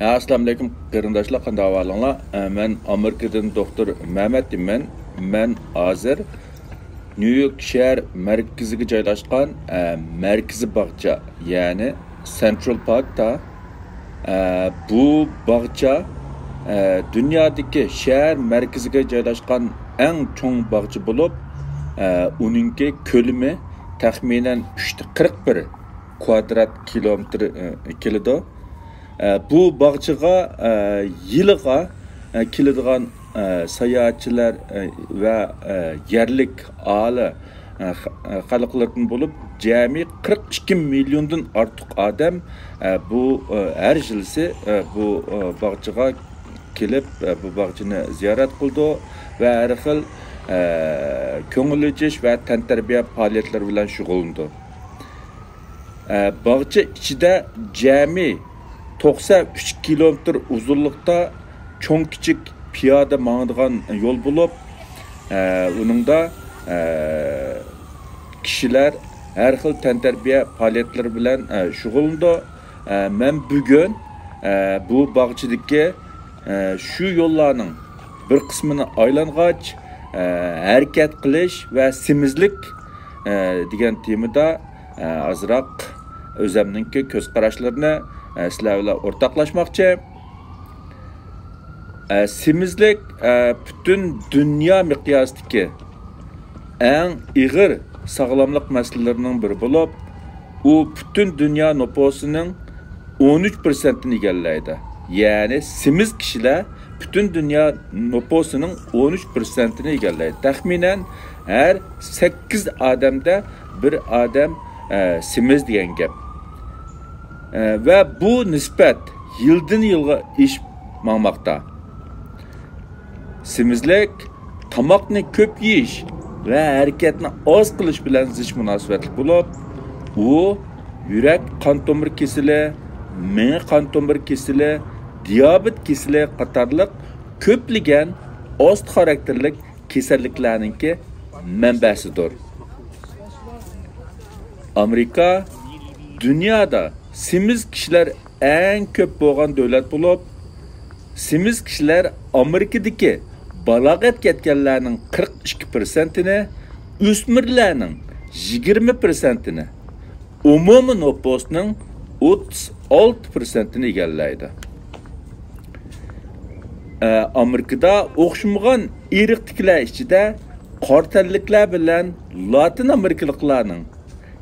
Assalamu alaykum qarindoshlar, qanday ahvolinglar? Men Amerikadan doktor Mehmet deyman. Men hozir New York shahar markaziga joylashgan markaziy bog'cha, ya'ni Central Parkda bu bog'cha dunyodagi shahar markaziga joylashgan eng cho'ng bog'cha bo'lib, uningki ko'lami taxminan 341 kvadrat kilometr keladi. Bu bog'chaga yiliga keladigan sayohatchilar va yerlik aholi xalqlardan bo'lib, jami 42 milliondan ortiq odam bu har yilsi bu bog'chaga kelib bu bog'chani ziyorat qildi va har xil ko'ngil ochish va tantarbiya faoliyatlari bilan shug'ullandi. Bog'cha ichida jami 93 kilometr uzunlukta çoğun küçük piyada mağdığan yol bulup, onunda kişiler her xil tantarbiya faaliyetleri bilen şug'ullandı. Men bugün bu bağçadaki şu yollarının bir kısmını aylangach hareket qilish ve semizlik degan temada azroq o'zimninki ko'z qarashlarini sizlar bilan o'rtoqlashmoqchi. Semizlik bütün dünya miqyosidagi eng ig'ir sog'lomlik masalalarining biri bo'lib, u bütün dünya nüfusunun 13%'ni egallaydi. Yani semiz kişiler bütün dünya nüfusunun 13%'ni egallaydi. Taxminen her 8 adamda bir adam semiz degan gap. Ve bu nispet yıldan yılga iş mağmakta. Semizlik tamakni köp yiyish ve hareketni az qilish bilan zich münasebetli bo'lib, u yurak qon tomir kesili, meni qon tomir kesili, diabet kesili qatorliq ko'pligan ost xarakterlik kasalliklarningki manbasidir. Amerika dünyada semiz kişiler en köp bo'lgan davlat bo'lib, semiz kişiler Amerikadagi balog'at ketganlarning 42%ni, o'smirlarning 20%ni, umumiy nüfusning 36%ni egallaydi. Amerikada o'xshamagan irqliklar ichida qortanliklar bilan Latin Amerikaliklarning,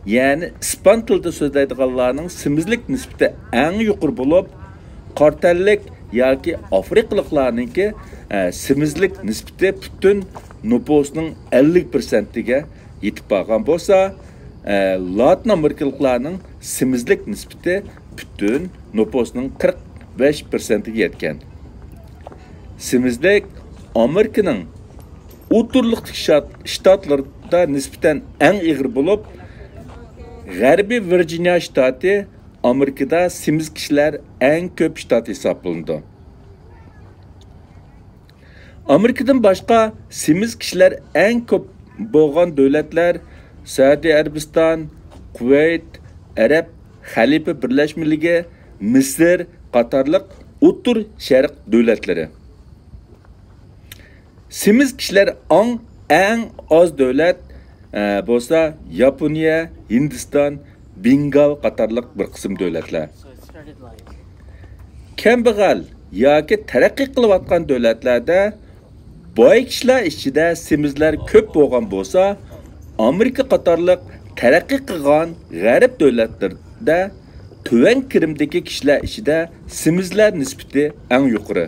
yani İspan tilida so'zlaydiganlarning semizlik nisbati eng yuqori bo'lib, qortanlik yoki Afrikaliklarningki semizlik nisbati bütün nüfusunun 50%'ga yetib borgan bo'lsa, Latin Amerikaliklarning semizlik nisbati bütün nüfusunun 45%'ga yetgan. Semizlik Amerikaning o'tirliq shtatlarida nisbatan eng ig'ir bo'lib, G'arbiy Virginia shtati Amerikada semiz kişiler en köp ştat hesaplandı. Amerikadan başka semiz kişiler en köp bo'lgan davlatlar Saudiya Arabiston, Kuveyt, Arab Xalifa Birleşmeligi, Misr qatorliq O'rta Sharq davlatlari. Semiz kişiler en az davlat bo'lsa Yaponiya, Hindiston, Bengal qatorliq bir qism davlatlar. Kambag'al yoki taraqqiy qilayotgan davlatlarda boy kishilar ichida semizlar ko'p bo'lgan bo'lsa, Amerika qatorliq taraqqiy qilgan g'arb davlatlarida tuvan kirimdagi kishilar ichida semizlar nisbati eng yuqori.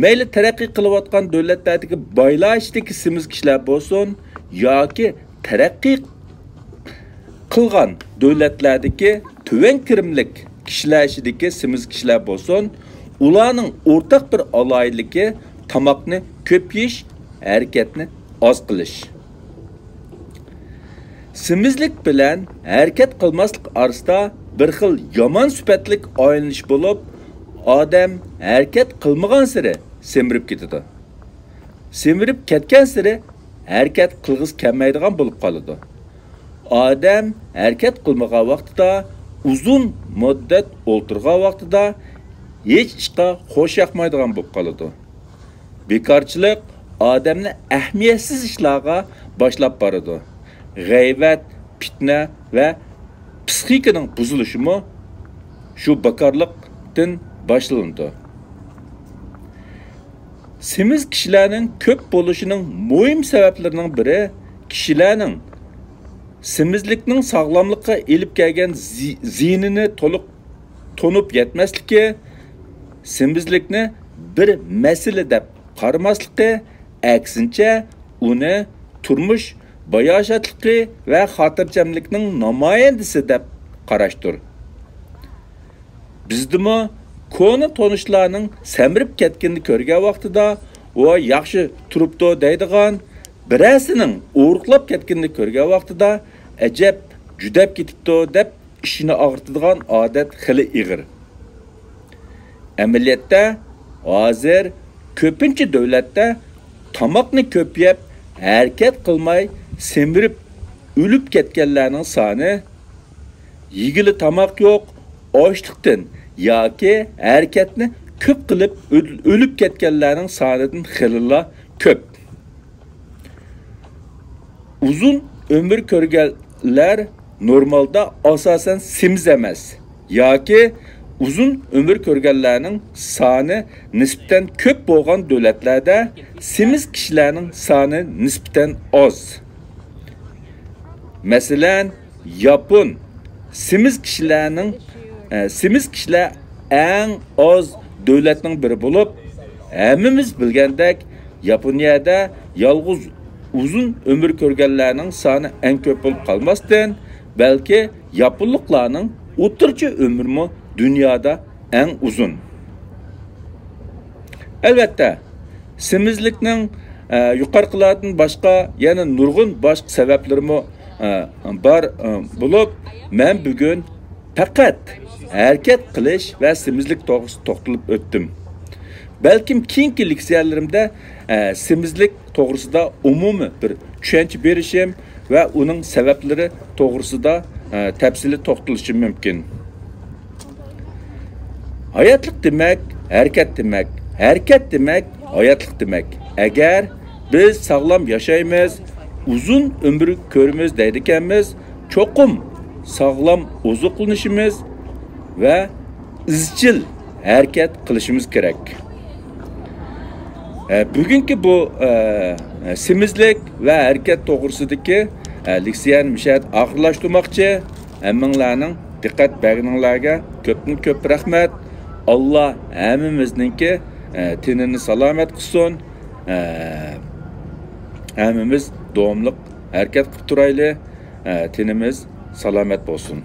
Mayli taraqqiy qilayotgan davlatlardagi boylar ichidagi semiz kishilar bo'lsin yoki taraqqiy qilgan davlatlardagi tuvan kirimlik kishilar ichidagi semiz kishilar bo'lsin, ularning o'rtaq bir aloyiligi tamoqni ko'p yeyish, harakatni oz qilish. Semizlik bilan harakat qilmaslik orasida bir xil yomon sifatlik o'ylanish bo'lib, odam harakat qilmagan sari semirib ketadi. Semirib ketgan sari harakat qilg'isi kelmaydigan bo'lib qoladi. Odam harakat qilmagan vaqtida uzun müddet o'ltirgan vaqtida hech ishqa xo'sh yoqmaydigan bo'lib qoladi. Bekorchilik odamni ahamiyatsiz ishlarga boshlab boradi. G'aybat, fitna va psixikaning buzilishimi shu bekorlikdan boshlanadi. Semiz kishilarning ko'p bo'lishining muhim sabablarining biri kishilarning semizlikning sog'lomlikqa elib kelgan ziynini to'liq tonib yetmasligi, semizlikni bir masala deb qaramasligi, aksincha uni turmush bayoshatligi va xotirjamlikning namoyandasi deb qarashdir. Bizdimi koni tonishlarning samirib ketganini ko'rgan vaqtida o yaxshi turibdi deydigan, birasining o'riqlab ketganini ko'rgan vaqtida ajab judab ketibdi deb ishini og'ritadigan odat xili ig'ir. Amaliyotda hozir ko'pincha davlatda tomoqni ko'payib, harakat qilmay semirib o'lib ketganlarning soni yigili tomoq yo'q, ochliqdan yoki harakatni ko'p qilib o'lib ketganlarning sonidan xilila ko'p. Uzun ömür ko'rganlar normalda asosan semiz emas yoki uzun ömür ko'rganlarning soni nisbatan ko'p bo'lgan davlatlarda semiz kishilarning soni nisbatan oz. Masalan, Yapon semiz kishilar eng oz davlatning biri bo'lib, hammamiz bilgandek Yaponiyada yolg'iz uzun ömür ko'rganlarning soni eng ko'p bo'lib qolmasdan, balki yaponliklarning o'rtacha ömrmi dunyoda eng uzun. Albatta, semizlikning yuqoriqilardan boshqa yana nurg'un boshqa sabablarmi bor bo'lib, men bugun faqat harakat qilish va semizlik to'g'risida to'xtalib o'tdim. Balkim keyingi leksiyalarimda semizlik to'g'risida umumiy bir tushuncha berishim va uning sabablari to'g'risida tafsili to'xtalishim mumkin. Hayotlik demak, harakat demak, harakat demak, hayotlik demak. Agar biz sog'lom yashaymiz, uzun umr ko'ramiz deydiganmiz, cho'qim sog'lom oziqlanishimiz va izchil harakat qilishimiz kerak. Bugungi bu semizlik va harakat to'g'risidagi leksiyani mishat oxirlashtirmoqchi. Hammanglarning diqqat berganinglarga ko'p rahmat. Allah hammamizningki tenini salomat qilsin. Hammamiz davomli harakat qilib turaylik. Tenimiz salomat bo'lsin.